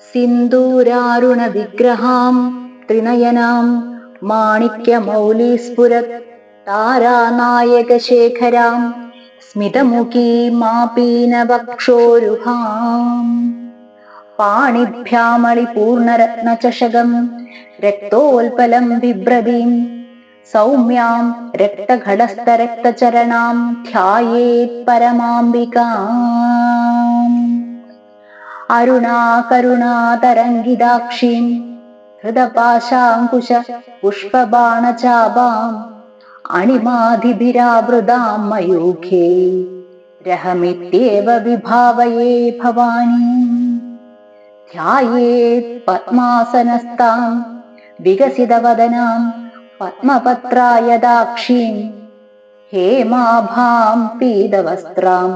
സിന്ദൂരാരുണ വിഗ്രഹാം ത്രിനയനാം മാണിക്യമൗലീസ്ഫുരത് താരാനായകശേഖരാം സ്മിതമുഖീമാപീനവക്ഷോരുഹാം പാണിഭ്യാമളിപൂർണരത്നചഷകം രക്തോൽപലം ബിഭ്രതീം സൗമ്യാം രക്തഘടസ്ഥരക്തചരണാം ധ്യായേത് പരമാംബികാം അരുണാകരുണാതരംഗിതാക്ഷീം ഹൃദപാശാങ്കുശ പുഷ്പബാണചാപാം അണിമാധിഭിരാവൃതാം മയൂഖേ രഹമിത്യേവ വിഭാവയേ ഭവാനി ധ്യായേത് പദ്മാസനസ്ഥാം വികസിതവദനാം പദ്മപത്രായദാക്ഷീം ഹേമാഭാം പീതവസ്ത്രാം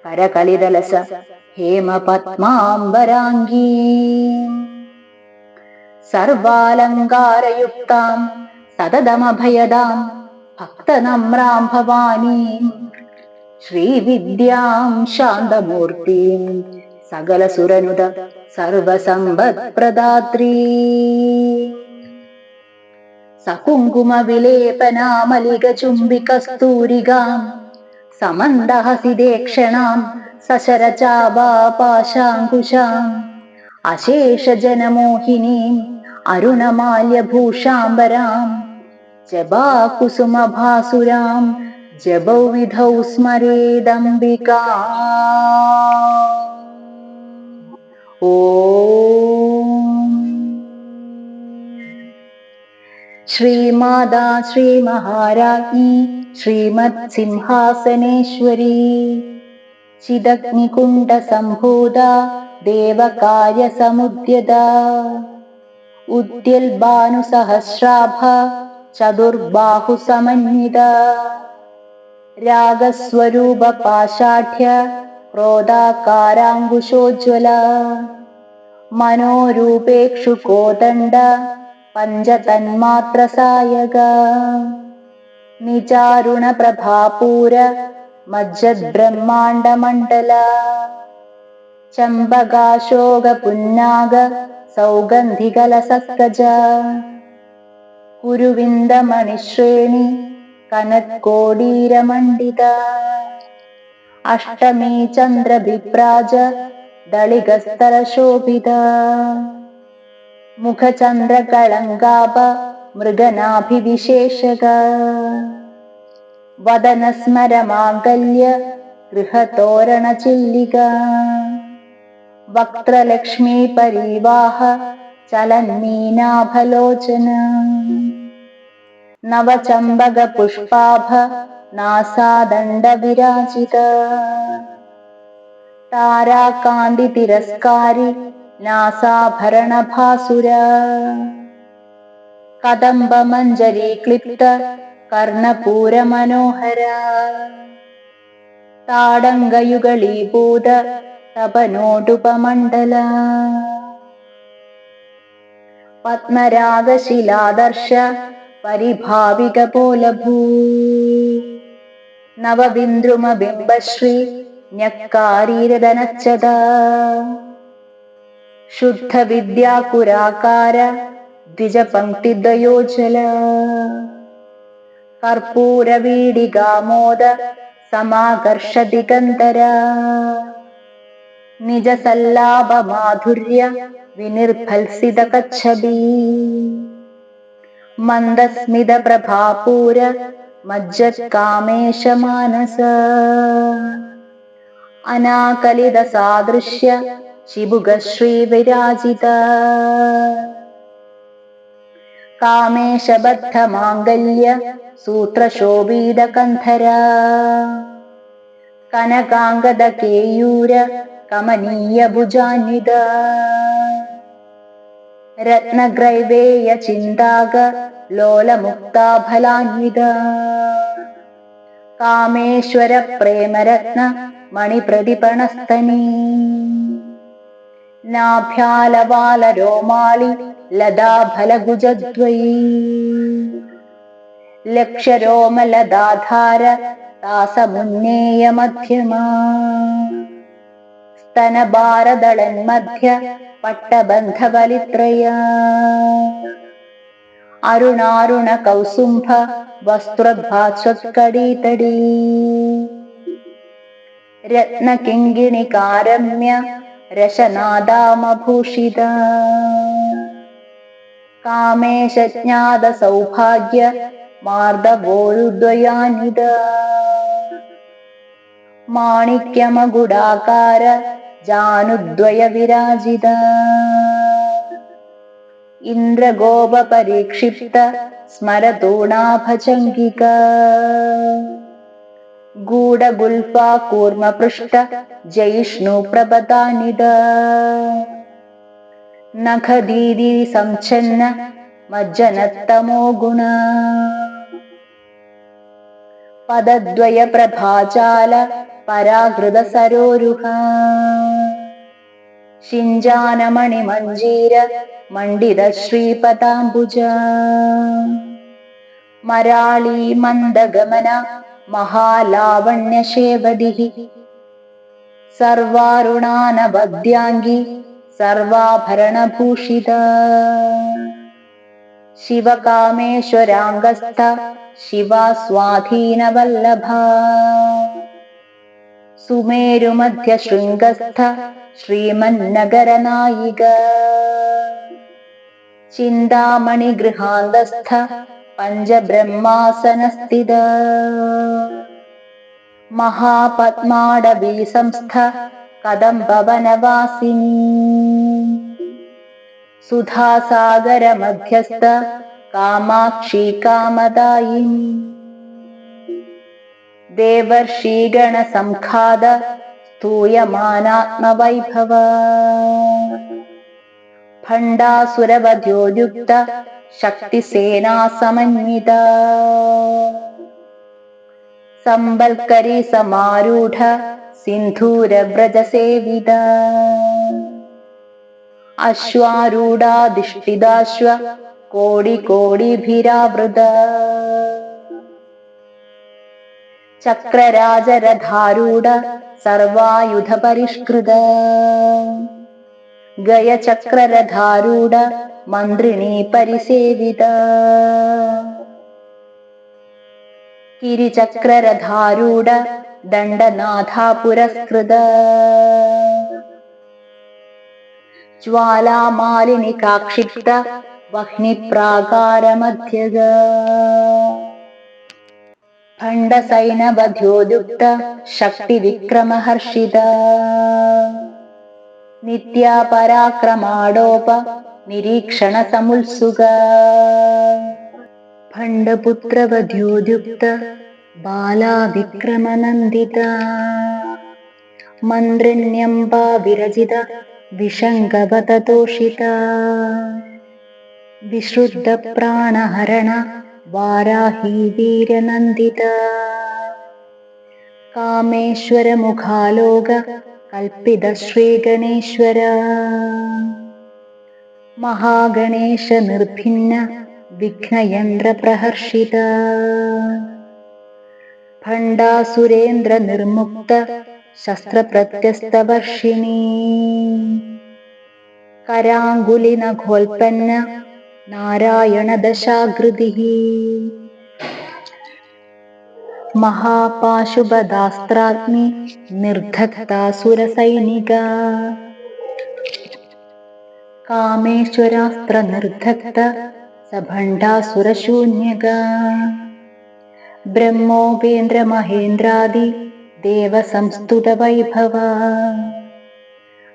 കരകളിതലസ ഹേമപദ്മാംബരാംഗീം സർവാലങ്കാരയുക്താം സതതമഭയദാം ഭക്തനമ്രാം ഭവാനീം ശ്രീവിദ്യാം ശാന്തമൂർത്തിം സകലസുരനുത സർവസമ്പത്പ്രദാത്രീ സകുങ്കുമവിലേപനാമലികചുംബികസ്തൂരികാം സമന്ദഹസിതേക്ഷണാം സശരചാപാപാശാങ്കുശാം അശേഷജനമോഹിനീം അരുണമാല്യഭൂഷാംബരാം ജപാകുസുമഭാസുരാം ജപൗവിധൗ സ്മരേദംബികാം. ഓം ശ്രീമാതാ ശ്രീമഹാരാജ്ഞി ശ്രീമത് സിംഹാസനേശ്വരി ചിദഗ്നികുണ്ഡസംഭൂത ദേവകാര്യസമുദ്യത ഉദ്യൽഭാനുസഹസ്രാഭ ചതുർബാഹുസമന്വിത രാഗസ്വരൂപ പാശാഠ്യ ക്രോധാകാരാങ്കുശോജ്വല മനോരൂപേക്ഷു കോദണ്ഡ പഞ്ചതന്മാത്രസായക നിജാരുണ പ്രഭാപൂര മജ്ജദ്ബ്രഹ്മാണ്ഡമണ്ഡല ചമ്പകാശോക പുന്നാഗ സൗഗന്ധികലസസ്കജ കുരുവിന്ദമണിശ്രേണി കനത്കോടീരമണ്ഡിത അഷ്ടമീ ചന്ദ്രഭിപ്രാജ ദളികസ്തരശോഭിത മുഖചന്ദ്രകളങ്കാഭ മൃഗനാഭിവിശേഷക വദനസ്മരമാംഗല്യ ഗൃഹതോരണചില്ലിക വക്ത്രലക്ഷ്മീ പരീവാഹ ചലന്മീനാഭലോചന നവചമ്പക പുഷ്പാഭ നാസാദണ്ഡ വിരാജിത താരാകാന്തി തിരസ്കാരി നാസാഭരണഭാസുര കദംബമഞ്ജരീ ക്ലിപ്ത കർണപൂര മനോഹര താടങ്കയുഗളീഭൂത തപനോടുപമണ്ഡല പത്മരാഗശിലാദർശ പരിഭാവിക പോലഭൂ നവബിന്ദ്രുമബിംബശ്രീ ന്യക്കാരീരദനച്ചത ശുദ്ധ വിദ്യാകുരാകാര ദ്വിജപംക്തിദ്വയോജ്വല കർപ്പൂരവീടികാമോദ സമാകർഷ ദിഗന്ധര നിജസല്ലാഭ മാധുര്യ വിനിർഭത്സിത കച്ഛബീ മന്ദസ്മിത പ്രഭാപൂര മജ്ജത്കാമേശ മാനസ അനാകലിത സാദൃശ്യ ശിബുഗശ്രീ വിരാജിത കാമേശബദ്ധ മാംഗല്യ സൂത്രശോഭീത കന്ധര കനകാംഗദ കേയൂര കമനീയ ഭുജാന്വിത രത്നഗ്രൈവേയ ചിന്താക ലോലമുക്താഫലാന്വിത കാമേശ്വര പ്രേമരത്ന മണിപ്രതിപണസ്തനീ നാഭ്യാലവാല രോമാളി ലതാഫലഗുജദ്വയീ ലക്ഷരോമലദാധാര താസമുന്നേയ മധ്യമാ സ്തനഭാരദളൻ മധ്യ പട്ടബന്ധബലിത്രയ അരുണാരുണ കൗസുംഭ വസ്ത്രഭാസ്വത്കടീതടീ രത്നകിങ്കിണികാരമ്യ രശനാദാമഭൂഷിത കാമേശജ്ഞാത സൗഭാഗ്യ മാർദ്ദവോരുദ്വയാന്വിത മാണിക്യമകുടാകാര ജാനുദ്വയ വിരാജിത ഇന്ദ്രഗോപ പരീക്ഷിപ്ത സ്മരതൂണാഭചംഗിക ഗൂഢഗുൽഫാ കൂർമ്മപൃഷ്ട ജയിഷ്ണു പ്രപദാനിത നഖദീദി സംച്ഛന്ന മജ്ജനത്തമോ ഗുണ പദദ്വയ പ്രഭാജാല പരാഹൃത സരോരുഹ ശിഞ്ചാനമണിമഞ്ജീര മണ്ഡിത ശ്രീപദാംബുജ മരാളീ മന്ദഗമന മഹാലാവണ്യശേവദിഃ സർവാരുണാനവദ്യാംഗി സർവാഭരണഭൂഷിത ശിവകാമേശ്വരാംഗസ്ഥ ശിവാസ്വാധീനവല്ലഭ സുമേരുമധ്യശൃംഗസ്ഥ ശ്രീമന്നഗരനായിക ചിന്താമണിഗൃഹാന്തസ്ഥ പഞ്ചബ്രഹ്മാസനസ്ഥിത മഹാപദ്മാടവീ സംസ്ഥ കദംബവനവാസിനി സുധാസാഗര മധ്യസ്ഥ കാമാക്ഷി കാമദായിനി ദേവർഷീഗണ സംഖാദ സ്തൂയമാനാത്മവൈഭവ ഭണ്ഡാസുരവധ്യോയുക്ത ശക്തിസേനാ സമന്വിത സംബൽക്കരി സമാരൂഢ സിന്ധൂരവ്രജസേവിത അശ്വാരൂഢാധിഷ്ഠിതാശ്വ കോടികോടിഭിരാവൃത ചക്രരാജരഥാരൂഢ സർവായുധ പരിഷ്കൃത ഗയചക്രരഥാരൂഢ മന്ത്രിണീ പരിസേവിത കിരിചക്രരഥാരൂഢ ദണ്ഡനാഥാ പുരസ്കൃത ജ്വാലാമാലിനികാക്ഷിപ്ത വഹ്നിപ്രാകാരമധ്യഗ ഭണ്ഡസൈനവധ്യോദ്യുക്ത ശക്തിവിക്രമഹർഷിത നിത്യാപരാക്രമാടോപ നിരീക്ഷണ സമുത്സുക ഭണ്ഡപുത്രവധ്യോദ്യുക്ത ബാലാവിക്രമനന്ദിത മന്ത്രിണ്യംബാ വിരചിത വിഷംഗവതതോഷിത വിശ്രുദ്ധ പ്രാണഹരണ വാരാഹി വീരനന്ദിത കാമേശ്വര മുഖാലോക കൽപ്പിത ശ്രീഗണേശ്വര മഹാഗണേശ നിർഭിന്ന വിഘ്നയന്ത്ര പ്രഹർഷിത ഭണ്ഡാസുരേന്ദ്ര നിർമുക്ത ശസ്ത്രപ്രത്യസ്തവർഷിണി കരാങ്കുലി നഖോൽപ്പന്ന നാരായണ ദശാകൃതി മഹാപാശുപദാസ്ത്രാഗ്നി നിർധക്താസുരസൈനിക കാമേശ്വരാസ്ത്ര നിർധക്ത സഭണ്ഡാസുരശൂന്യക ബ്രഹ്മോപേന്ദ്ര മഹേന്ദ്രാദി ദേവസംസ്തുത വൈഭവ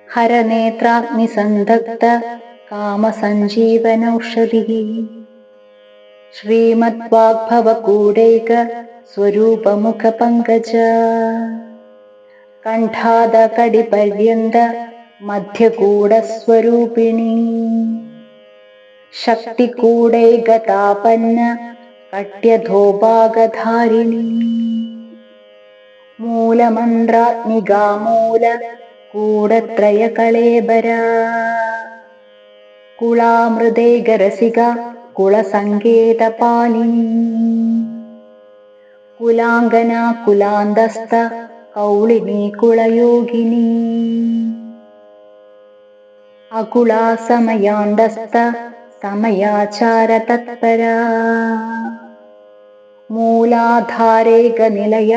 ഹരനേത്രാഗ്നിസന്ധക്ത കാമസഞ്ജീവനൌഷധി ശ്രീമദ്വാഗ്ഭവകൂടൈക സ്വരൂപമുഖ പങ്കജ കണ്ഠാദകടിപര്യന്ത മധ്യകൂടസ്വരൂപിണി ശക്തികൂടൈകതാപന്ന കട്യധോഭാഗധാരിണി മൂലമന്ത്രാത്മികാമൂല കൂടത്രയകളേബര കുളാമൃതൈകരസിക കുളസങ്കേതപാലിനി കുലാംഗന കുലാന്തസ്ഥ കൗളിനീ കുളയോഗിനി അകുളാ സമയാന്തസ്ഥ സമയാചാര തത്പരാ മൂലാധാരേക നിലയ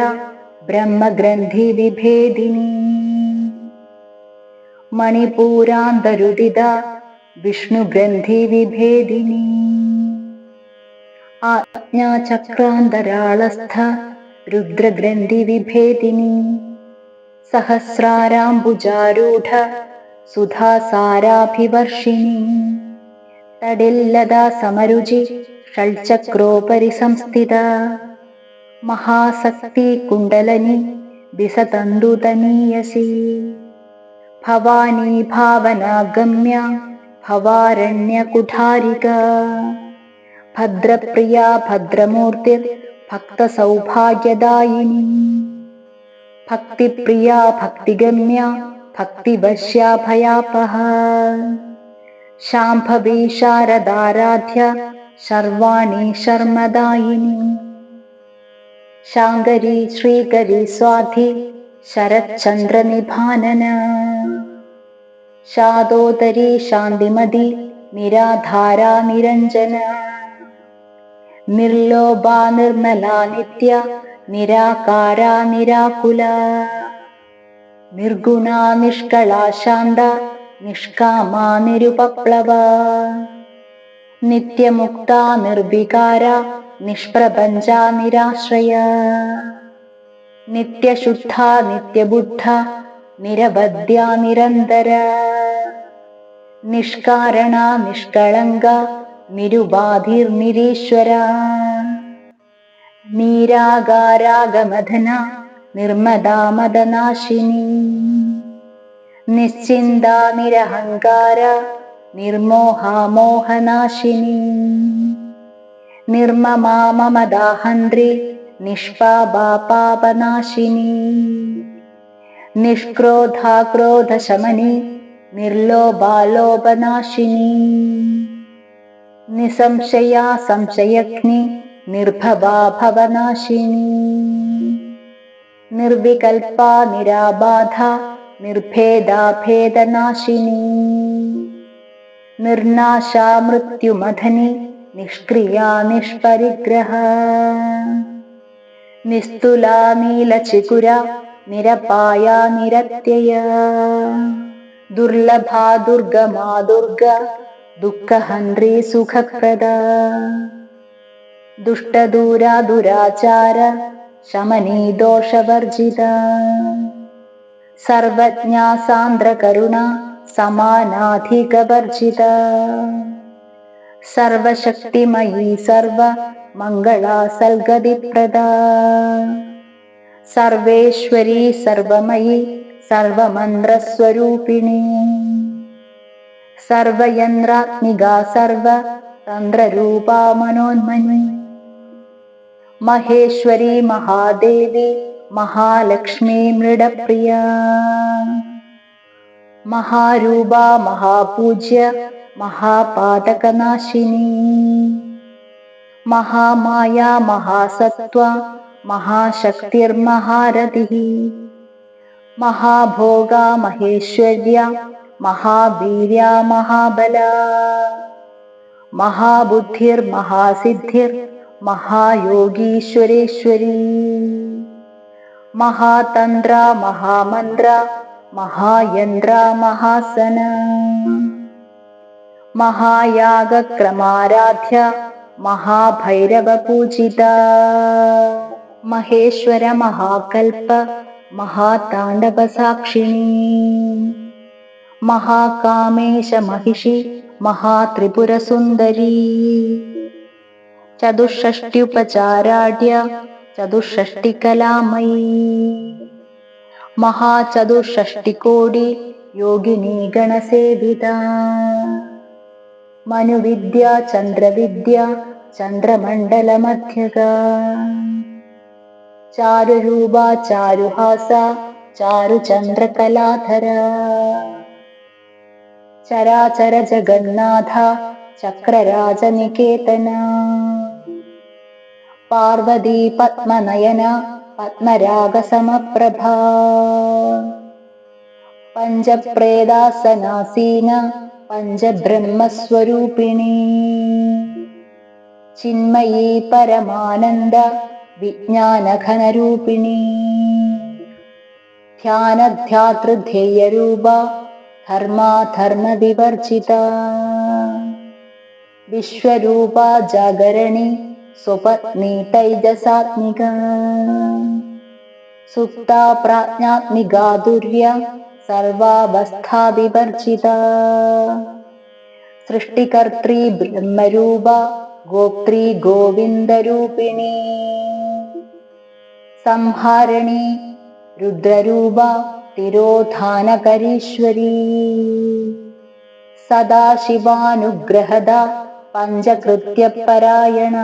ബ്രഹ്മഗ്രന്ഥി വിഭേദിനി മണിപൂരാന്തരുദിത വിഷ്ണുഗ്രന്ഥി വിഭേദിനി ആജ്ഞാചക്രാന്തരാളസ്ഥ രുദ്രഗ്രന്ഥി വിഭേദിനി സഹസ്രാരാംബുജാരൂഢ സുധാസാരാഭിവർഷിണി തടില്ലതാ സമരുചി ഷൽചക്രോപരി സംസ്ഥിത മഹാസക്തി കുണ്ടലനി ദിസതന്തുതനീയസി ഭവാനി ഭാവനാഗമ്യ ഭവാരണ്യകുഠാരിക ഭദ്രപ്രിയ ഭദ്രമൂർത്തിർ ഭക്തസൗഭാഗ്യദായിനി ഭക്തിപ്രിയ ഭക്തിഗമ്യ ഭക്തിവശ്യാഭയാപഹ ശാംഭവി ശാരദാരാധ്യ ശർവാണി ശർമ്മദായിനി ശാങ്കരി ശ്രീകരി സ്വാധി ശരച്ചന്ദ്രനിഭാനന ശാദോദരി ശാന്തിമതി നിരാധാരാ നിരഞ്ജന നിർലോഭാ നിർമ്മലാ നിത്യ നിരാകാരാ നിരാകുല നിർഗുണാ നിഷ്കളാ ശാന്ത നിഷ്കാമാ നിരുപപ്ലവ നിത്യമുക്താ നിർവികാര നിഷ്പ്രപഞ്ച നിരാശ്രയ നിത്യശുദ്ധ നിത്യബുദ്ധ നിരവധ്യ നിരന്തര നിഷ്കാരണ നിഷ്കളങ്ക നിരുപാധിർനിരീശ്വര നീരാകാരാഗമധന നിർമ്മദാമദനാശിനി നിശ്ചിന്ത നിരഹങ്കാര നിർമോഹാമോഹനാശിനി നിർമ്മമാ മമദാഹന്ത്രി നിഷ്പാപാ പാപനാശിനി നിഷ്ക്രോധാ ക്രോധശമനി നിർലോഭാ ലോഭനാശിനി നിസംശയാ സംശയഗ്നി നിർഭവാ ഭവനാശിനി നിർവികൽപാ നിരാബാധ നിർഭേദാ ഭേദനാശിനി നിർനാശാ മൃത്യുമഥനി നിഷ്ക്രിയാ നിഷ്പരിഗ്രഹ നിസ്തുലാ നീലചികുര നിരപായ നിരത്യയ ദുർലഭാ ദുർഗമാ ദുർഗ ദുഃഖഹന്ത്രി സുഖപ്രദ ദുഷ്ടദൂരാ ദുരാചാര ശമനീ ദോഷവർജിത സർവജ്ഞാ സാന്ദ്രകരുണ സമാനാധികവർജിത സർവശക്തിമയീ സർവ മംഗളാ സൽഗതിപ്രദ സർവേശ്വരീ സർവമയീ സർവമന്ത്രസ്വരൂപിണി സർവയന്ത്രാത്മികാ സർവ തന്ത്രരൂപാ മനോന്മനി മഹേശ്വരി മഹാദേവി മഹാലക്ഷ്മി മൃഡപ്രിയ മഹാരൂപ മഹാപൂജ്യ മഹാപാതകനാശിനി മഹാമായ മഹാസത്വ മഹാശക്തിർമഹാരഥി മഹാഭോഗ മഹേശ്വര്യ മഹാവീര്യ മഹാബല മഹാബുദ്ധിർമഹാസിദ്ധിർ മഹായോഗീശ്വരേശ്വരി മഹാതന്ത്ര മഹാമന്ത്ര മഹായന്ത്ര മഹാസന മഹായാഗക്രമാരാധ്യ മഹാഭൈരവപൂജിത മഹേശ്വര മഹാകൽപ മഹാതാണ്ഡവസാക്ഷിണി മഹാകാമേശ മഹിഷി മഹാത്രിപുരസുന്ദരീ ചതുഷ്ഷഷ്ട്യുപചാരാഢ്യ ചതുഷ്ഷഷ്ടികലാമയീ മഹാചതുഷ്ഷഷ്ടികോടി യോഗിനീ ഗണസേവിത മനുവിദ്യ ചന്ദ്രവിദ്യ ചന്ദ്രമണ്ഡലമധ്യക ചാരുരൂപ ചാരുഹാസ ചാരുചന്ദ്രകലാധര ചരാചര ജഗന്നാഥ ചക്രരാജനികേതന പാർവതി പത്മനയന പത്മരാഗസമപ്രഭാ പഞ്ചപ്രേതാസനാസീന പഞ്ചബ്രഹ്മസ്വരൂപിണി ചിന്മയീ പരമാനന്ദ വിജ്ഞാനഘനരൂപിണി ധ്യാനധ്യാതൃധ്യേയരൂപ ധർമാധർമ്മവിവർജിത വിശ്വരൂപ ജാഗരണി സ്വപത്നി തൈജസാത്മിക സുപ്താ പ്രാജ്ഞാത്മികാ ദുര്യ സർവാവസ്ഥാവിവർജിത സൃഷ്ടികർत्री ബ്രഹ്മരൂപ ഗോപ്ത്രീ ഗോവിന്ദരൂപിണി സംഹാരിണി രുദ്രരൂപ തിരോധാനകരീശ്വരീ സദാശിവാനുഗ്രഹദ പഞ്ചകൃത്യപരായണ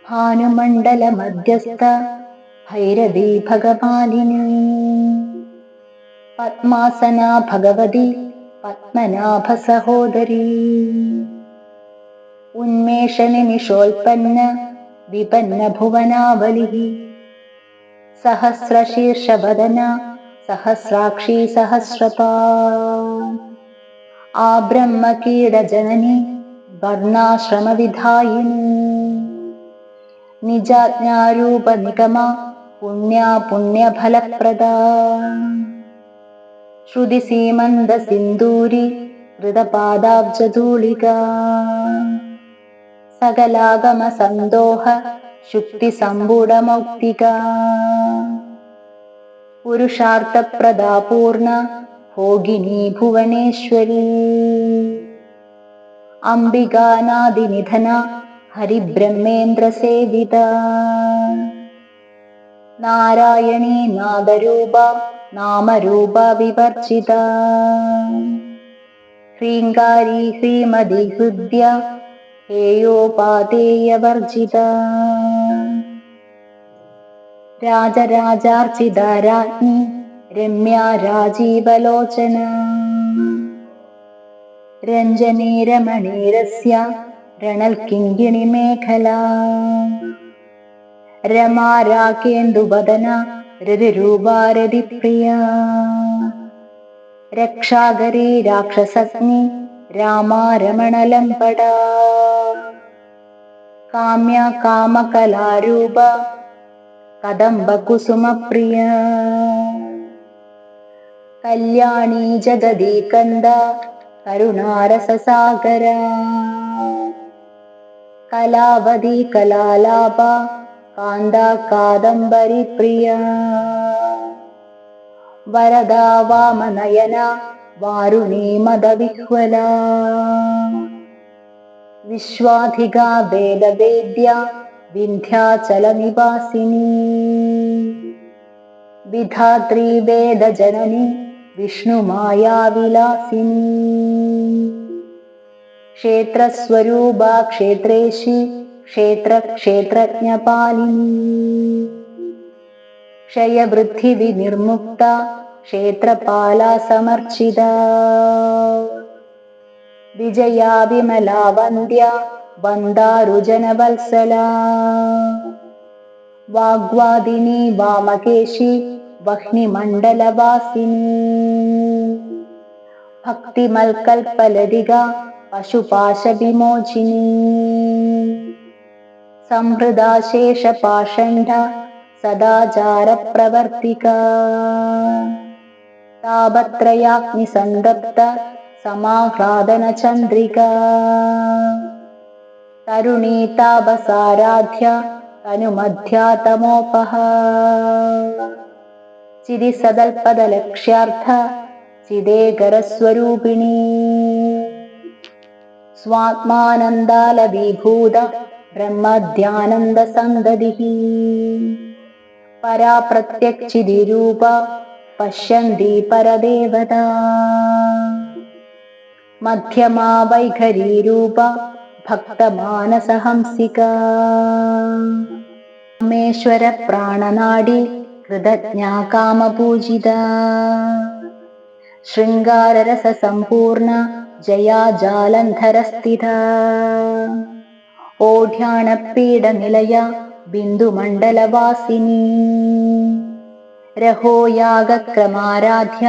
ഭാനുമണ്ഡല മധ്യസ്ഥ ഭൈരവീ ഭഗവാനിനി പത്മാസന ഭഗവതി പത്മനാഭ സഹോദരീ ഉന്മേഷനിമിഷോൽപ്പന്ന വിപന്ന ഭുവനാവലി സഹസ്രശീർഷവദന സഹസ്രാക്ഷി സഹസ്രപാ ആ ബ്രഹ്മകീടജനനി വർണ്ണാശ്രമവിധായിനി നിജാജ്ഞാരൂപ നിഗമ പുണ്യാ പുണ്യഫലപ്രദാ ശ്രുതിസീമന്ത സിന്ദൂരി ഹൃതപാദാബ്ജധൂളികാ സകലാഗമ സന്തോഹ ശുക്തിസമ്പൂഢമൗക്തികാ പുരുഷാർത്ഥപ്രദാ പൂർണ്ണ ഭോഗിനി ഭുവനേശ്വരീ അംബികാനാദിനിധന ഹരിബ്രഹ്മേന്ദ്രസേവിത നാരായണീ നാദരൂപ നാമരൂപ വിവർജിത ഹ്രീങ്കാരി ഹ്രീമതി ഹൃദ്യ ഹേയോപാദേയവർജിത രാജരാജാർച്ചിത രാജ്ഞി രമ്യ രാജീവലോചന രഞ്ജനീ രമണീരസ്യ രണൽ കിങ്കിണി മേഖലാ രമാ രാകേന്ദുവദന രതിരൂപാരതിപ്രിയ രക്ഷാകരീ രാക്ഷസഗ്നി രാമാ രമണലംബടാ കാമ്യ കാമകലാരൂപ കദംബകുസുമപ്രിയ കല്യാണീ ജഗദീകന്ദ കരുണാരസസാഗര കലാവതി കലാലാപ കാന്ത കാദംബരി പ്രിയ വരദാ വാമനയന വാരുണീ മദവിഹ്വല വിശ്വാധികാ വേദവേദ്യ വിന്ധ്യാചലനിവാസിനി വിധാത്രീ വേദജനനി വിഷ്ണുമായാവിലാസിനി ക്ഷേത്രസ്വരൂപാ ക്ഷേത്രേശി ക്ഷേത്രജ്ഞപാലിനി ക്ഷയവൃദ്ധിവിനിർമുക്ത ക്ഷേത്രപാലാ സമർച്ചിത വിജയാ വിമലാ വന്ദ്യ വന്ദാരുജനവത്സലാ വാഗ്വാദിനി വാമകേശി വഹ്നിമണ്ഡലവാസിനി ഭക്തിമൽകൽപലതിക പശുപാശവിമോചിനി സംഹൃദാശേഷപാഷണ്ഡ സദാചാരപ്രവർത്തിക താപത്രയാഗ്നിസന്തപ്ത സമാഹ്ലാദനചന്ദ്രിക തരുണീ താപസാരാധ്യ തനുമധ്യാതമോപഹ ചിരിസദൽപദലക്ഷ്യാർത്ഥ ചിദേകരസ്വരൂപിണീ സ്വാത്മാനന്ദാലഭീഭൂത ബ്രഹ്മധ്യാനന്ദസന്തതിഃ പരാ പ്രത്യക്ചിതിരൂപ പശ്യന്തി പരദേവതാ മധ്യമാ വൈഖരീരൂപ ഭക്തമാനസഹംസിക രാമേശ്വര പ്രാണനാടി കൃതജ്ഞാ കാമപൂജിത ശൃംഗാരരസസമ്പൂർണ ജയാ ജാലന്ധരസ്ഥിത ഓഢ്യാണപീഠനിലയ ബിന്ദുമണ്ഡലവാസിനി രഹോ യാഗക്രമാരാധ്യ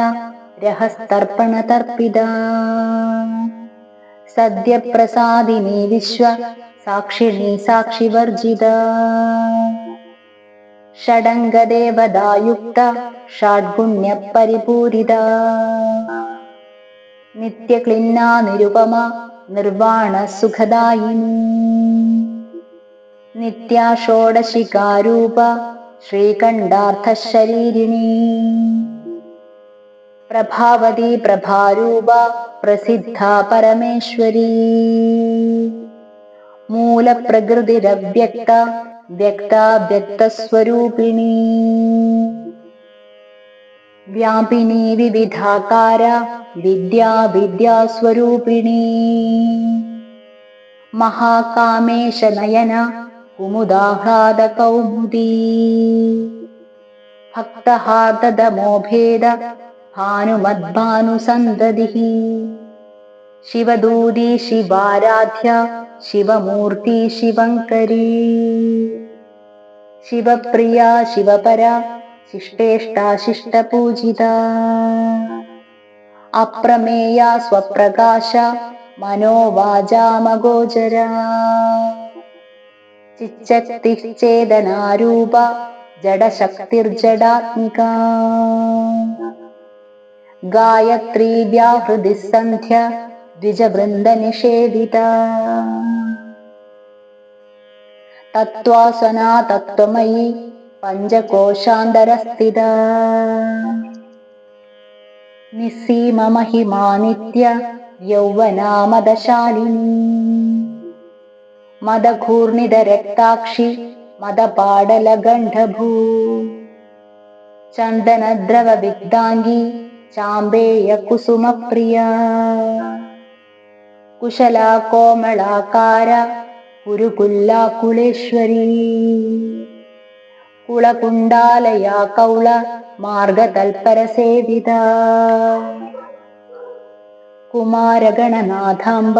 രഹസ്തർപ്പണതർപ്പിത സദ്യപ്രസാദിനി വിശ്വ സാക്ഷിണി സാക്ഷിവർജിത ഷഡംഗദേവതായുക്ത ഷഡ്ഗുണ്യപരിപൂരിത നിത്യക്ലിന്നാ നിരുപമ നിർവാണ സുഖദായിനി നിത്യാ ഷോഡശികാരൂപ ശ്രീകണ്ഠാർത്ഥശരീരിണി പ്രഭാവതി പ്രഭാരൂപ പ്രസിദ്ധ പരമേശ്വരി മൂലപ്രകൃതിരവ്യക്ത വ്യക്താവ്യക്തസ്വരൂപിണി വ്യാപിനി വിവിധാകാര വിദ്യാ വിദ്യാസ്വരൂപിണി മഹാകാമേശനയന കുമുദാഹ്ലാദ കൗമുദീ ഭക്തഹാർദമോഭേദ ഭാനുമദ്ഭാനുസന്തതിഃ ശിവദൂതി ശിവാരാധ്യ ശിവമൂർത്തി ശിവങ്കരീ ശിവപ്രിയ ശിവപര ശിഷ്ടേഷ്ടാശിഷ്ടപൂജിത അപ്രമേയ സ്വപ്രകാശ മനോവാചാമഗോചര ചിച്ചക്തിശ്ചേതനാരൂപ ജഡശക്തിർജഡാത്മിക ഗായത്രീ വ്യാഹൃതി സന്ധ്യ ദ്വിജവൃന്ദനിഷേവിത തത്വാസനാ തത്വമയി പഞ്ചകോശാന്തരസ്ഥിത നിസ്സീമ മഹിമാ നിത്യ യൗവനാമദശാലിനി മദഘൂർണിത രക്താക്ഷി മദപാടലഗണ്ഡഭൂ ചന്ദനദ്രവ വിഗ്ധാംഗി ചാമ്പേയ കുസുമപ്രിയ കുശലാ കോമളാകാര കുരുകുല്ലാകുലേശ്വരീ കുളകുണ്ടാലയാ കൗള മാർഗതൽപരസേവിത കുമാരഗണനാഥാംബ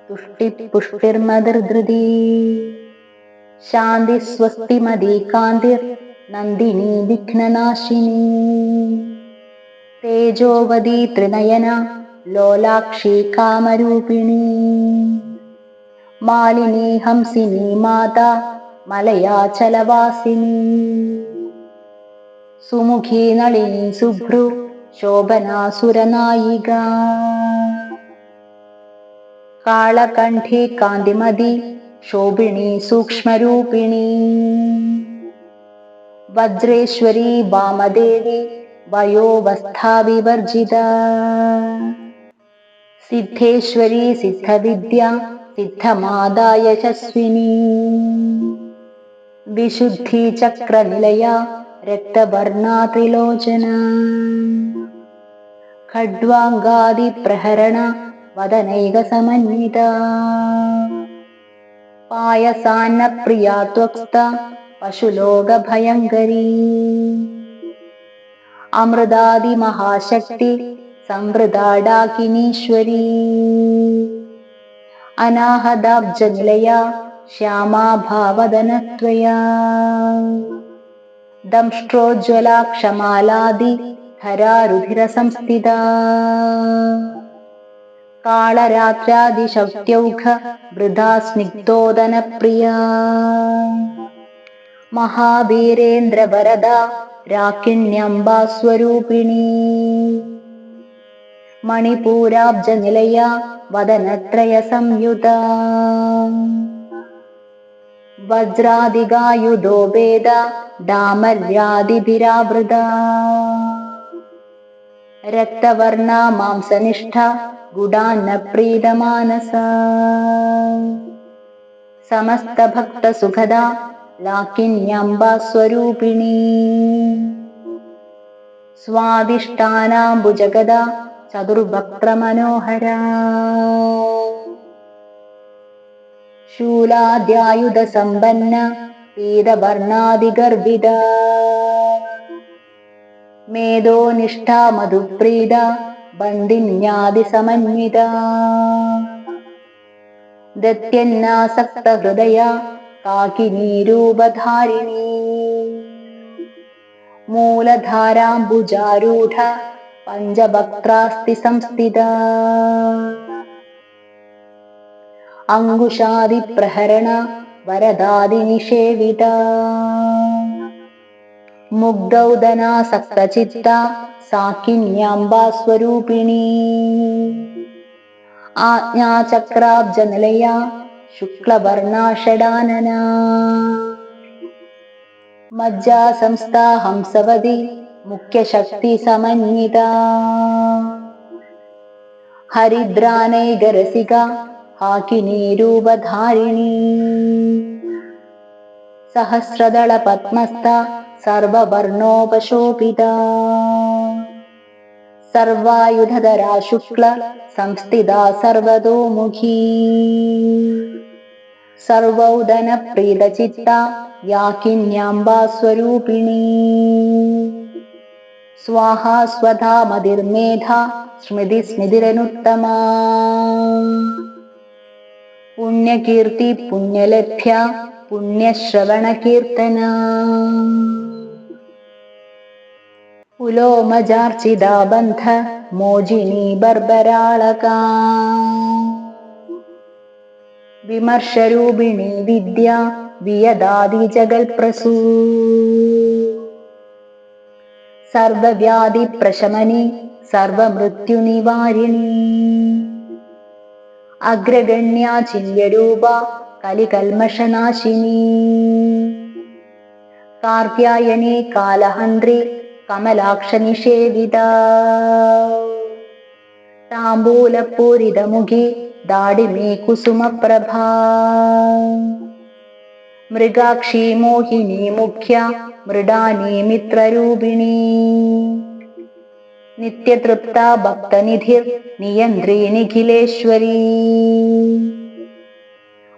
തുഷ്ടിപുഷ്ടിർമതിർധൃതി ശാന്തി സ്വസ്തിമതി കാന്തിർ നന്ദിനി വിഘ്നനാശിനി തേജോവതി ത്രിനയന ലോലാക്ഷി കാമരൂപിണി മാലിനി ഹംസിനി മാതാ മലയാചലവാസിനി സുമുഖി നളിനി സുഭ്രു ശോഭനാസുരനായിക കാളകണ്ഠി കാന്തിമതി ശോഭിണി സൂക്ഷ്മരൂപിണി വജ്രേശ്വരി വാമദേവി വയോവസ്ഥാവിവർജിത സിദ്ധേശ്വരി സിദ്ധവിദ്യ സിദ്ധമാതാ യശസ്വിനി വിശുദ്ധി ചക്രനിലയ രക്തവർണാ ത്രിലോചന ഖഡ്വാംഗാദി പ്രഹരണ വദനൈക സമന്വിത പായസാന്ന പ്രിയാ ത്വക്സ്ഥ പശുലോക ഭയങ്കരീ അമൃതാദി മഹാശക്തി സംവൃതാഡാകിനീശ്വരീ അനാഹതാബ്ജനിലയ ശ്യാമാ ഭാവദനത്വയാ ദംഷ്ട്രോജ്വലാക്ഷമാലാദി ധരാരുധിര സംസ്ഥിത കാളരാത്രാദിശക്ത്യൗഘ വൃഥാ സ്നിഗ്ധോദന പ്രിയ മഹാവീരേന്ദ്രവരദ രാക്കിണ്യംബാസ്വരൂപിണി മണിപൂരാബ്ജനിലയ വദനത്രയ സംയുത വജ്രാദികായുധോ വേദ ഡാമര്യാദിഭിരാവൃത രക്തവർണ മാംസനിഷ്ഠ ഗുഡാന്നപ്രീതമാനസ സമസ്തഭക്തസുഖദ ലാക്കിന്യംബാസ്വരൂപിണി സ്വാദിഷ്ടാനാംബുജഗദ ചതുർവക്ത്രമനോഹര ശൂലാദ്യായുധസമ്പന്ന പീതവർണാദിഗർഭിത മേധോനിഷ്ഠാ മധുപ്രീത ബന്ധിന്യാദിസമന്വിത ദത്യന്നാസക്തഹൃദയ കാകിനീരൂപധാരിണീ മൂലധാരാംബുജാരൂഢ പഞ്ചവക്ത്രാസ്തി സംസ്ഥിത അങ്കുശാദിപ്രഹരണ വരദാദിനിഷേവിത മുഗ്ധൗദനാസക്തചിത്ത സാക്കിന്യാംബാസ്വരൂപിണീ ആജ്ഞാചക്രാബ്ജനിലയ ശുക്ലവർണാ ഷഡാനന മജ്ജാസംസ്ഥാ ഹംസവതി മുഖ്യശക്തിസമന്വിത ഹരിദ്രാനൈകരസിക ഹാകിനീരൂപധാരിണീ സഹസ്രദളപദ്മസ്ഥ സർവവർണോപശോഭിത സർവായുധധരാ ശുക്ല സംസ്ഥിതാ സർവതോമുഖീ സർവൗദനപ്രീതചിത്ത യാകിന്യാംബാസ്വരൂപിണീ സ്വാഹാ സ്വധാ മതിർമേധ സ്മൃതിസ്മിതിരനുത്തമാ പുണ്യകീർത്തി പുണ്യലഭ്യ പുണ്യശ്രവണകീർത്തന ഉലോമജാർച്ചിതാ ബന്ധ മോചിനീ ബർബരാളകാ വിമർശരൂപിണീ വിദ്യ വിയദാദി ജഗൽപ്രസൂ സർവവ്യാധിപ്രശമനി സർവമൃത്യുനിവാരിണീ അഗ്രഗണ്യാ ചിന്യരൂപ കലികൽമഷനാശിനീ കാർത്യായനീ കാലഹന്ത്രി കമലാക്ഷനിഷേവിത താംബൂലപൂരിതമുഖി ദാഡിമീ കുസുമപ്രഭാ മൃഗാക്ഷീ മോഹിനീ മുഖ്യ മൃഡാനീ മിത്രരൂപിണീ നിത്യതൃപ്താ ഭക്തനിധിർ നിയന്ത്രീ നിഖിലേശ്വരീ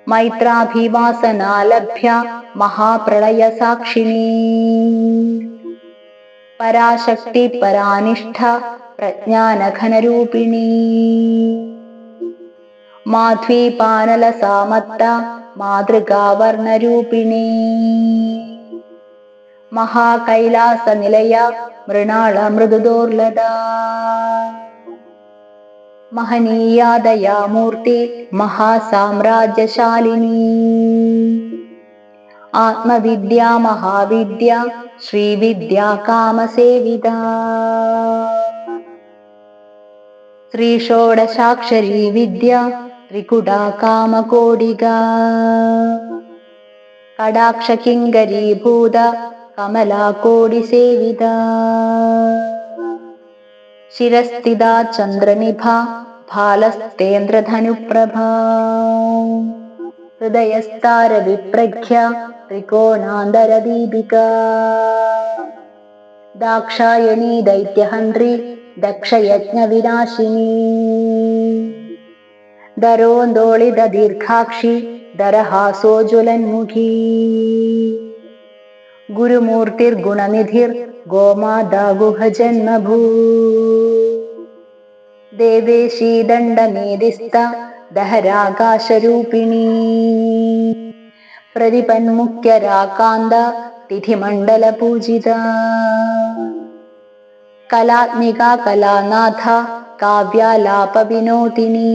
മൈത്രാഭിവാസനാലഭ്യ മഹാപ്രളയ സാക്ഷിണീ പരാശക്തി പരാനിഷ്ഠ പ്രജ്ഞാനഘനരൂപിണീ മാധ്വീപാനലസാമത്ത മാതൃകാവർണരൂപിണീ മഹാകൈലാസനിലയ മൃണാള മൃദുദോർലതാ മഹനീയാദയാമൂർത്തി മഹാസാമ്രാജ്യശാലിനീ ആത്മവിദ്യാ മഹാവിദ്യ ശ്രീവിദ്യാ കാമസേവിത ശ്രീഷോഡശാക്ഷരീ വിദ്യ ത്രികുടാ കാമകോടികാ കടാക്ഷകിങ്കരീഭൂത കമലാകോടിസേവിത ശിരസ്ഥിതാ ചന്ദ്രനിഭ ഭാലസ്തേന്ദ്രധനുപ്രഭാ ഹൃദയസ്ഥാരവിപ്രഖ്യ ത്രികോണാന്തരദീപികാ ദാക്ഷായണീ ദൈത്യഹന്ത്രി ദക്ഷയജ്ഞവിനാശിനീ ധരോന്തോളിത ദീർഘാക്ഷി ദരഹാസോജ്വലന്മുഖീ ഗുരുമൂർത്തിർഗുണനിധിർ ഗോമാതാ ഗുഹജന്മഭൂ ദേവേശീ ദണ്ഡമേദിസ്ത ദഹരാകാശരൂപിണീ പ്രതിപന്മുഖ്യരാകാന്ത തിഥിമണ്ഡലപൂജിത കലാത്മികാ കലാനാഥ കാവ്യാലാപവിനോദിനീ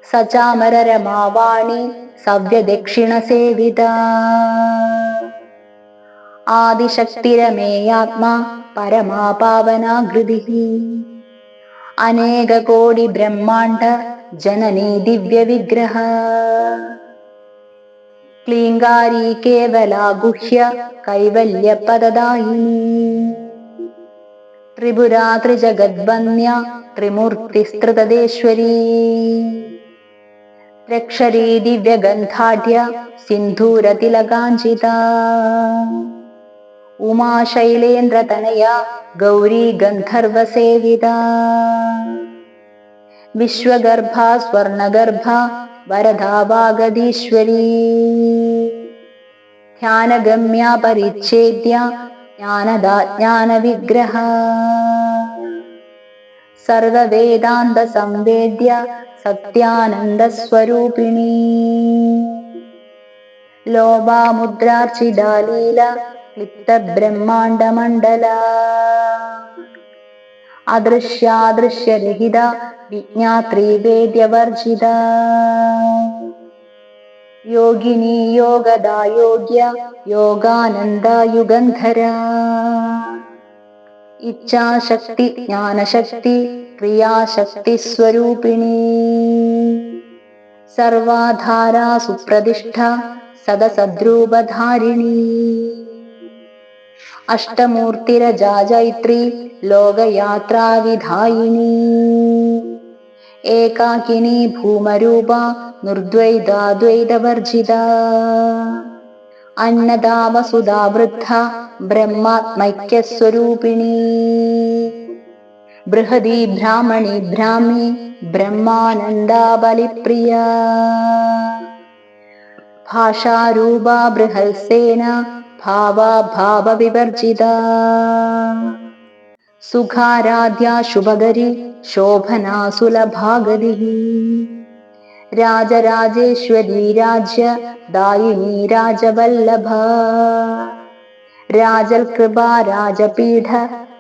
സചാമരരമാവാണി സവ്യദക്ഷിണസേവിത ആദിശക്തിരമേയാത്മാ പരമാ പാവനാകൃതിഃ അനേകകോടി ബ്രഹ്മാണ്ഡ ജനനീ ദിവ്യവിഗ്രഹ ക്ലീങ്കാരീ കേവലാ ഗുഹ്യ കൈവല്യപദദായിനീ ത്രിപുരാ ത്രിജഗദ്വന്യ ത്രിമൂർത്തിസ്ത്രിതദേശ്വരീ രക്ഷരീ ദിവ്യഗന്ധാഢ്യ സിന്ധൂരതിലകാഞ്ചിതാ ഉമാശൈലേന്ദ്രതനയ ഗൗരീ ഗന്ധർവസേവിത വിശ്വഗർഭ സ്വർണഗർഭ വരദാ വാഗദീശ്വരീ ധ്യാനഗമ്യ പരിച്ഛേദ്യ ജ്ഞാനദാ ജ്ഞാനവിഗ്രഹ സർവവേദാന്ത സംവേദ്യ സത്യാനന്ദ സ്വരൂപിണീ ലോപാമുദ്രാർച്ചിതാലീല ക്ലിപ്ത ബ്രഹ്മാണ്ഡമണ്ഡല അദൃശ്യാദൃശ്യരഹിത വിജ്ഞാത്രീ വേദ്യവർജിത യോഗിനി യോഗദായോഗ്യ യോഗാനന്ദ യുഗന്ധര ഇച്ഛാശക്തി ജ്ഞാനശക്തി ക്രിയാശക്തി സ്വരൂപിണീ സർവാധാരാ സുപ്രതിഷ്ഠ സദസദ്രൂപധാരിണീ അഷ്ടമൂർത്തിരജാജൈത്രി ലോകയാത്രാവിധായിനീ ഏകാകിനി ഭൂമരൂപ നിർദ്വൈതാദ്വൈതവർജിത അന്നദാവസുധാവൃദ്ധ ബ്രഹ്മാത്മൈക്യസ്വരൂപിണീ ബൃഹദീ ബ്രാഹ്മണി ബ്രാഹ്മി ബ്രഹ്മാനന്ദാബലിപ്രിയ ഭാഷാരൂപ ബൃഹൽസേന ഭാവവിവർജിത സുഖാരാധ്യ ശുഭകരി ശോഭനാ സുലഭാഗതി രാജരാജേശ്വരീ രാജ്യ ദായിനി രാജവല്ലഭ രാജൽകൃപ രാജപീഠ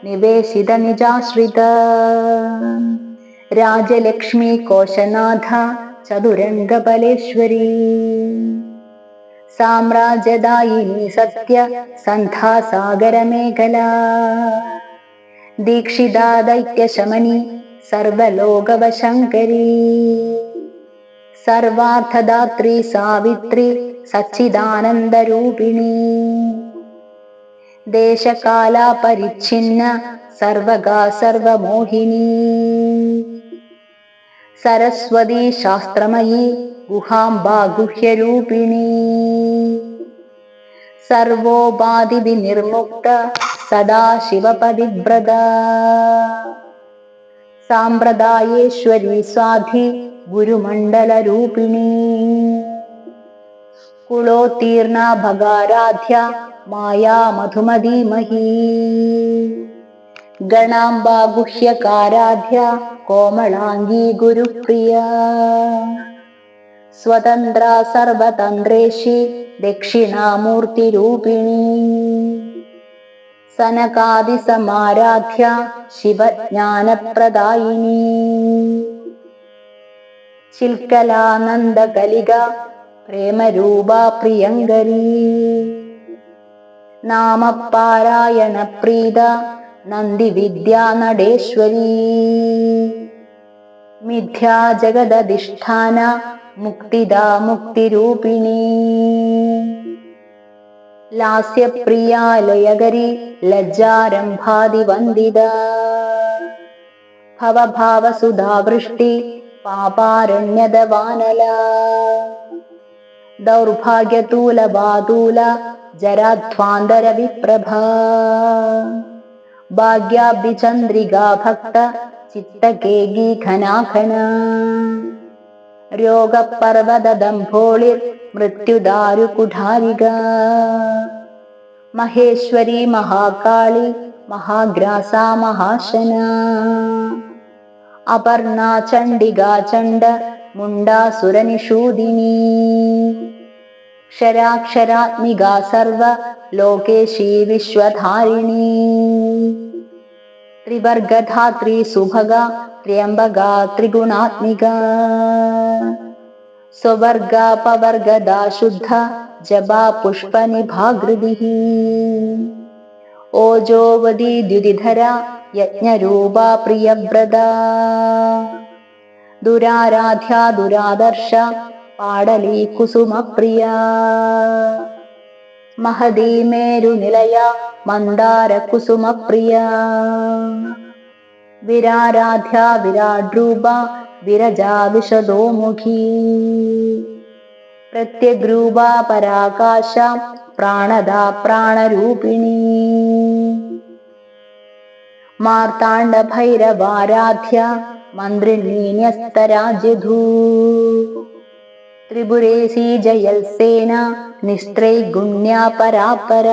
നിവേശിത നിജാശ്രിത രാജലക്ഷ്മി കോശനാഥ ചതുരംഗബലേശ്വരീ സാമ്രാജ്യദായിനി സത്യ സന്ധാസാഗരമേഖല ദീക്ഷിതാ ദൈത്യശമനി സർവലോകവശങ്കരീ സർവാർത്ഥദാത്രി സാവിത്രി സച്ചിദാനന്ദരൂപിണീ ദേശകാലപരിച്ഛിന്ന സർവഗാ സർവമോഹിനീ സരസ്വതീ ശാസ്ത്രമയീ ഗുഹാംബാ ഗുഹ്യരൂപിണീ സർവോപാധിവിനിർമുക്ത സദാശിവപതിവ്രത സാമ്പ്രദായേശ്വരീ സ്വാധി ഗുരുമണ്ഡലരൂപിണീ കുലോത്തീർണ ഭഗാരാധ്യ മായാ മധുമതീമഹീ ഗണാംബാ ഗുഹ്യകാരാധ്യ കോമളാംഗീ ഗുരുപ്രിയ സ്വതന്ത്ര സർവതന്ത്രേഷി ദക്ഷിണാമൂർത്തിരൂപിണീ സനകാദിസമാരാധ്യ ശിവജ്ഞാനപ്രദായിനീ ചിൽക്കലാനന്ദകലിക പ്രേമരൂപാ പ്രിയങ്കരീ നാമപാരായണപ്രീത നന്ദിവിദ്യാനടേശ്വരീ മിഥ്യാ ജഗദധിഷ്ഠാന മുക്തിദാ മുക്തിരൂപിണീ ലാസ്യപ്രിയാ ലയകരി ലജ്ജാരംഭാദിവന്ദിത ഭവഭാവസുധാവൃഷ്ടി പാപാരണ്യദവാനല ദൗർഭാഗ്യതൂലബാതൂല ജരാധ്വാന്തരവിപ്രഭ ഭാഗ്യാബ്ധിചന്ദ്രികാ ഭക്ത ചിത്തകേകീ ഘനാഘന രോഗപർവതദംഭോളിർ മൃത്യുദാരുകുഠാരിക മഹേശ്വരി മഹാകാളി മഹാഗ്രാസാ മഹാശന അപർണാ ചണ്ഡികാ ചണ്ഡ മുണ്ടാസുരനിഷൂദിനീ ക്ഷരാക്ഷരാത്മികാ സർവ ലോകേശീ വിശ്വധാരിണീ ത്രിവർഗധാത്രീ സുഭഗ ത്രയംബകാ ത്രിഗുണാത്മിക സ്വവർഗാപവർഗദാ ശുദ്ധ ജപാ പുഷ്പനിഭാകൃതി ഓജോവതി ദ്യുതിധര യജ്ഞരൂപാ പ്രിയവ്രത ദുരാരാധ്യ ദുരാദർശ പാടലീ കുസുമപ്രിയ മഹദീ മേരുനിലയ മന്ദാര കുസുമപ്രിയ വിരാരാധ്യ വിരാഡ്രൂപ വിരജാ വിശദോമുഖീ പ്രത്യഗ്രൂപാ പരാകാശ പ്രാണദാ പ്രാണരൂപിണീ മാർത്താണ്ഡഭൈരവാരാധ്യ മന്ത്രിണ്യസ്തരാജ്യധൂ ത്രിപുരേശീ ജയൽസേന നിസ്ത്രൈഗുണ്യാ പരാപര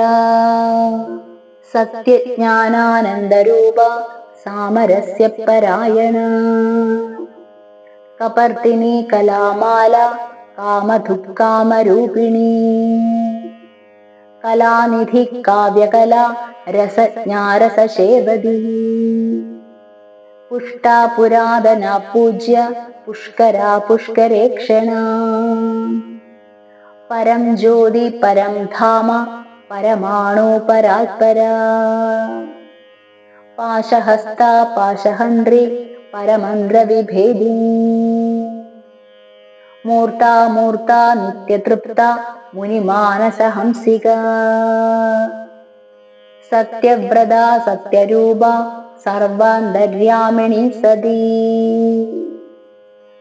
സത്യജ്ഞാനാനന്ദരൂപ സാമരസ്യ പരായണ. കപർദിനി കലാമാല കാമധുക്കാമരൂപിണി. കലാനിധി കാവ്യകല രസജ്ഞാരസശേവതി. പുഷ്ടാ പുരാതന പൂജ്യ പുഷ്കരാ പുഷ്കരേക്ഷണ. പരം ജ്യോതി പരം ധാമ പരമാണു പരാത്പരാ. പാശഹസ്ത പാശഹന്ത്രി പരമന്ത്രവിഭേദിനി. മൂർത്താമൂർത്ത നിത്യതൃപ്ത മുനിമാനസഹംസിക. സത്യവ്രത സത്യരൂപ സർവാന്തര്യാമിണി സതി.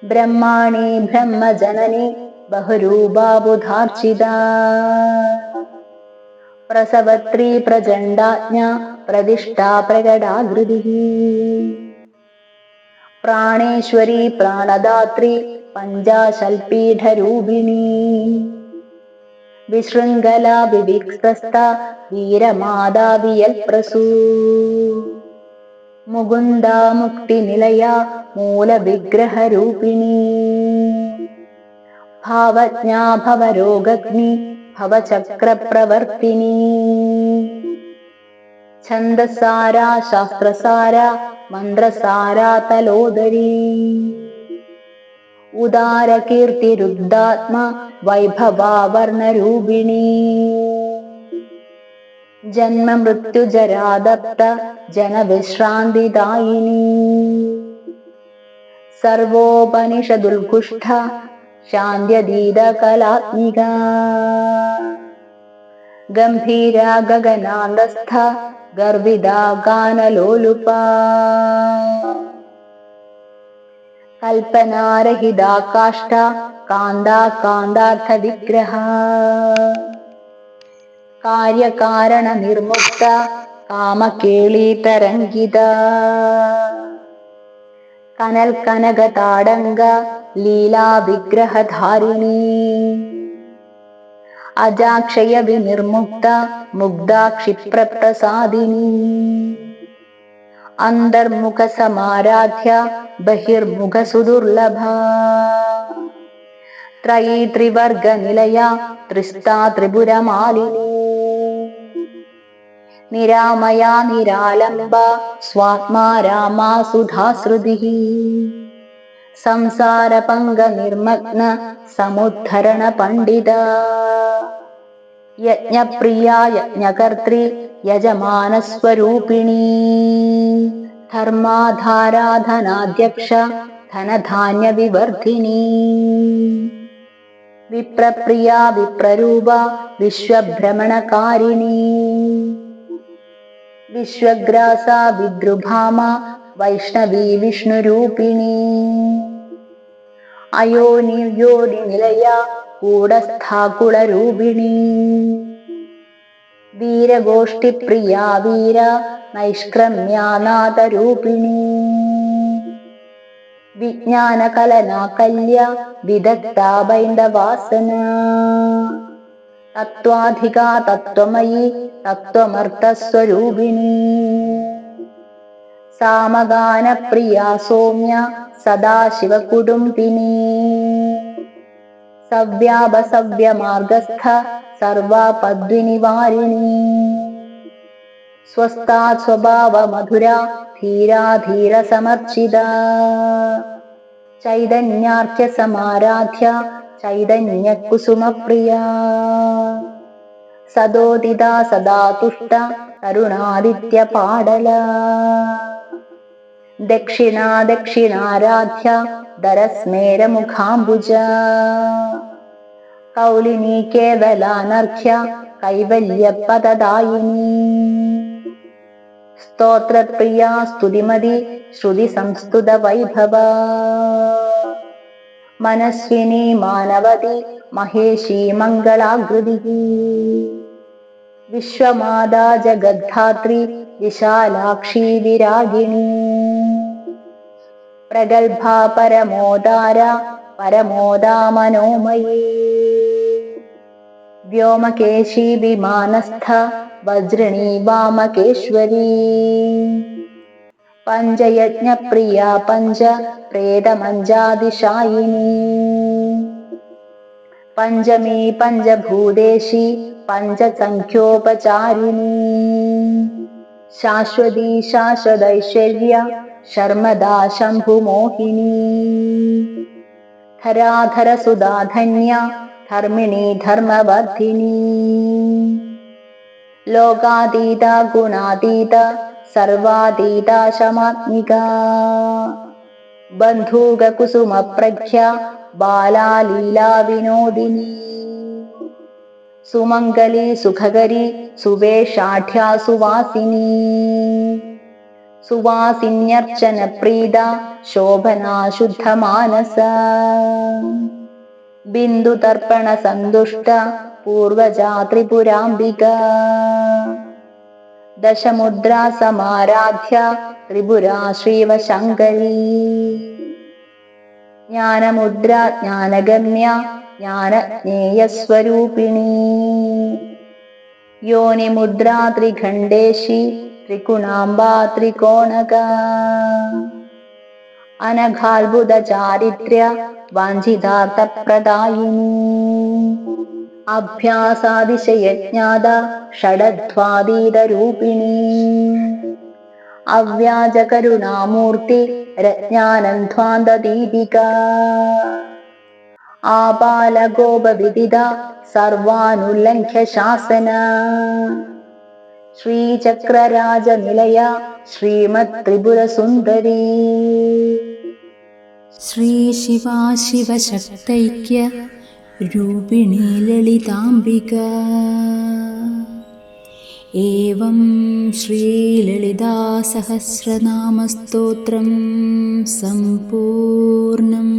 ബ്രഹ്മാണി ബ്രഹ്മജനനി ബഹുരൂപാ ബുധാർച്ചിത. പ്രസവത്രീ പ്രചണ്ഡാജ്ഞ പ്രതിഷ്ഠാ പ്രകടാകൃതി. പ്രാണേശ്വരി പ്രാണദാത്രി പഞ്ചാശൽപീഠരൂപിണി. വിശൃംഖല വിവിക്തസ്ഥ വീരമാതാ വിയൽപ്രസൂ. മുകുന്ദ മുക്തിനിലയ മൂലവിഗ്രഹരൂപിണി. ഭാവജ്ഞാ ഭവരോഗഗ്നി ഭവചക്രപ്രവർത്തിനി. ഛന്ദസാരാ ശാസ്ത്രസാരാ മന്ത്രസാരാ തലോദരീ. ഉദാരകീർത്തിരുദ്ധാത്മ വൈഭവാവർണരൂപിണി. ജന്മമൃത്യുജരാദപ്ത ജനവിശ്രാന്തിദായിനി. സർവോപനിഷദുൽഘുഷ്ഠ ശാന്ത്യതീതകലാത്മിക. ഗംഭീര ഗഗനാന്തസ്ഥ ഗർവിതാ ഗാനലോലുപാ. കൽപ്പനാരഹിതാ കാഷ്ട കാന്താ കാന്താർത്ഥവിഗ്രഹ. കാര്യകാരണ നിർമുക്ത കാമകേളീതരംഗിത. കനൽ കനകതാടങ്ക ലീലാവിഗ്രഹധാരിണി. അജാക്ഷയ വിനിർമുക്ത മുഗ്ധാക്ഷിപ്രപ്രസാദിനി. അന്തർമുഖ സമാരാധ്യ ബഹിർമുഖ സുദുർലഭ. ത്രയീ ത്രിവർഗ നിലയ ത്രിസ്താ ത്രിപുരമാലിനി. നിരാമയാ നിരാലംബ സ്വാത്മാ രാമാ സുധാശ്രുതി. സംസാരപങ്ക നിർമഗ്ന സമുദ്ധരണ പണ്ഡിത. യജ്ഞപ്രിയാ യജ്ഞകർत्री യജമാനസ്വരൂപിണി. ധർമാധാരാധനാധ്യക്ഷ ധനധാന്യ വിവർധിനി. വിപ്രപ്രിയാ വിപ്രരൂപ വിശ്വഭ്രമണകാരിണി. വിശ്വഗ്രാസ വിദ്രുഭാമ വൈഷ്ണവീ വിഷ്ണുരൂപിണി. അയോനി യോനി നിലയ കൂടസ്ഥാകുളരൂപിണി. വീരഗോഷ്ഠിപ്രിയാ വീര നൈഷ്ക്രമ്യാനാഥരൂപിണി. വിജ്ഞാനകലനാകല്യ വിദഗ്ധാ ബൈന്ദവാസന. തത്വാധികാ തത്വമയി തത്വമർത്ഥസ്വരൂപിണി. സാമഗാനപ്രിയാ സൗമ്യ സദാശിവകുടുംബിനി. സവ്യാപസവ്യമാർഗസ്ഥ സർവാപദ്വിനിവാരിണി. സ്വസ്ഥാ സ്വഭാവ മധുര ധീരാധീര സമർച്ചിത. ചൈതന്യാർച്യ സമാരാധ്യ ചൈതന്യകുസുമപ്രിയ. സദോദിത സദാ തുഷ്ട തരുണാദിത്യ പാടല. ദക്ഷിണാ ദക്ഷിണാരാധ്യ ദരസ്മേരമുഖാംബുജ. കൗലിനീ കേവലാനർഘ്യ കൈവല്യപദദായിനി. സ്തോത്രപ്രിയാ സ്തുതിമതി ശ്രുതി സംസ്തുത വൈഭവ. മനസ്വിനി മാനവതി മഹേശീ മംഗളാകൃതി. വിശ്വമാതാ ജഗദ്ധാത്രി വിശാലാക്ഷി വിരാഗിണി. പ്രഗൽഭാ പരമോദാര പരമോദാ മനോമയീ. വ്യോമകേശി വിമാനസ്ഥ വജ്രിണീ വാമകേശ്വരീ. പഞ്ചയജ്ഞപ്രിയ പഞ്ച പ്രേതമഞ്ചാതിശായിനി പഞ്ചമീ പഞ്ചഭൂതേശി പഞ്ചസംഖ്യോപചാരിണി ശാശ്വതീ ശാശ്വതൈശ്വര്യ ശർമ്മദാ ശംഭുമോഹിനി ധരാധരസുധാധന്യ ധർമ്മിണീ ധർമ്മവർദ്ധിനി ലോകാതീത ഗുണാതീത സർവാതീത ശമാത്മിക ബന്ധൂകകുസുമപ്രഖ്യ ബാലാലീലാ വിനോദിനി സുമംഗലി സുഖകരി സുവേഷാഢ്യാ സുവാസിനി സുവാസിന്യർച്ചന പ്രീത ശോഭനാ ശുദ്ധമാനസ ബിന്ദുതർപ്പണ സന്തുഷ്ട പൂർവജാ ത്രിപുരാംബിക ദശമുദ്രാ സമാരാധ്യ ത്രിപുരാ ശ്രീവശങ്കരീ ജ്ഞാനമുദ്ര ജ്ഞാനഗമ്യ ജ്ഞാനജ്ഞേയസ്വരൂപിണി യോനിമുദ്രാ ത്രിഖണ്ഡേശി ത്രികുണാംബാ ത്രികോണക അനഘാത്ഭുത ചാരിത്ര്യ വാഞ്ചിതാർത്ഥപ്രദായിനി അഭ്യാസാതിശയജ്ഞാത ഷഡധ്വാതീതരൂപിണി അവ്യാജകരുണാമൂർത്തി രജ്ഞാനധ്വാന്തദീപിക ആപാലഗോപവിദിത സർവാനുലംഘ്യ ശാസന ശ്രീചക്രരാജനിലയ ശ്രീമത് ത്രിപുരസുന്ദരീ ശ്രീ ശിവാശിവശക്തൈക്യ രൂപിണീ ലളിതാംബിക ഏവം ശ്രീലളിതാസഹസ്രനാമസ്തോത്രം സമ്പൂർണം.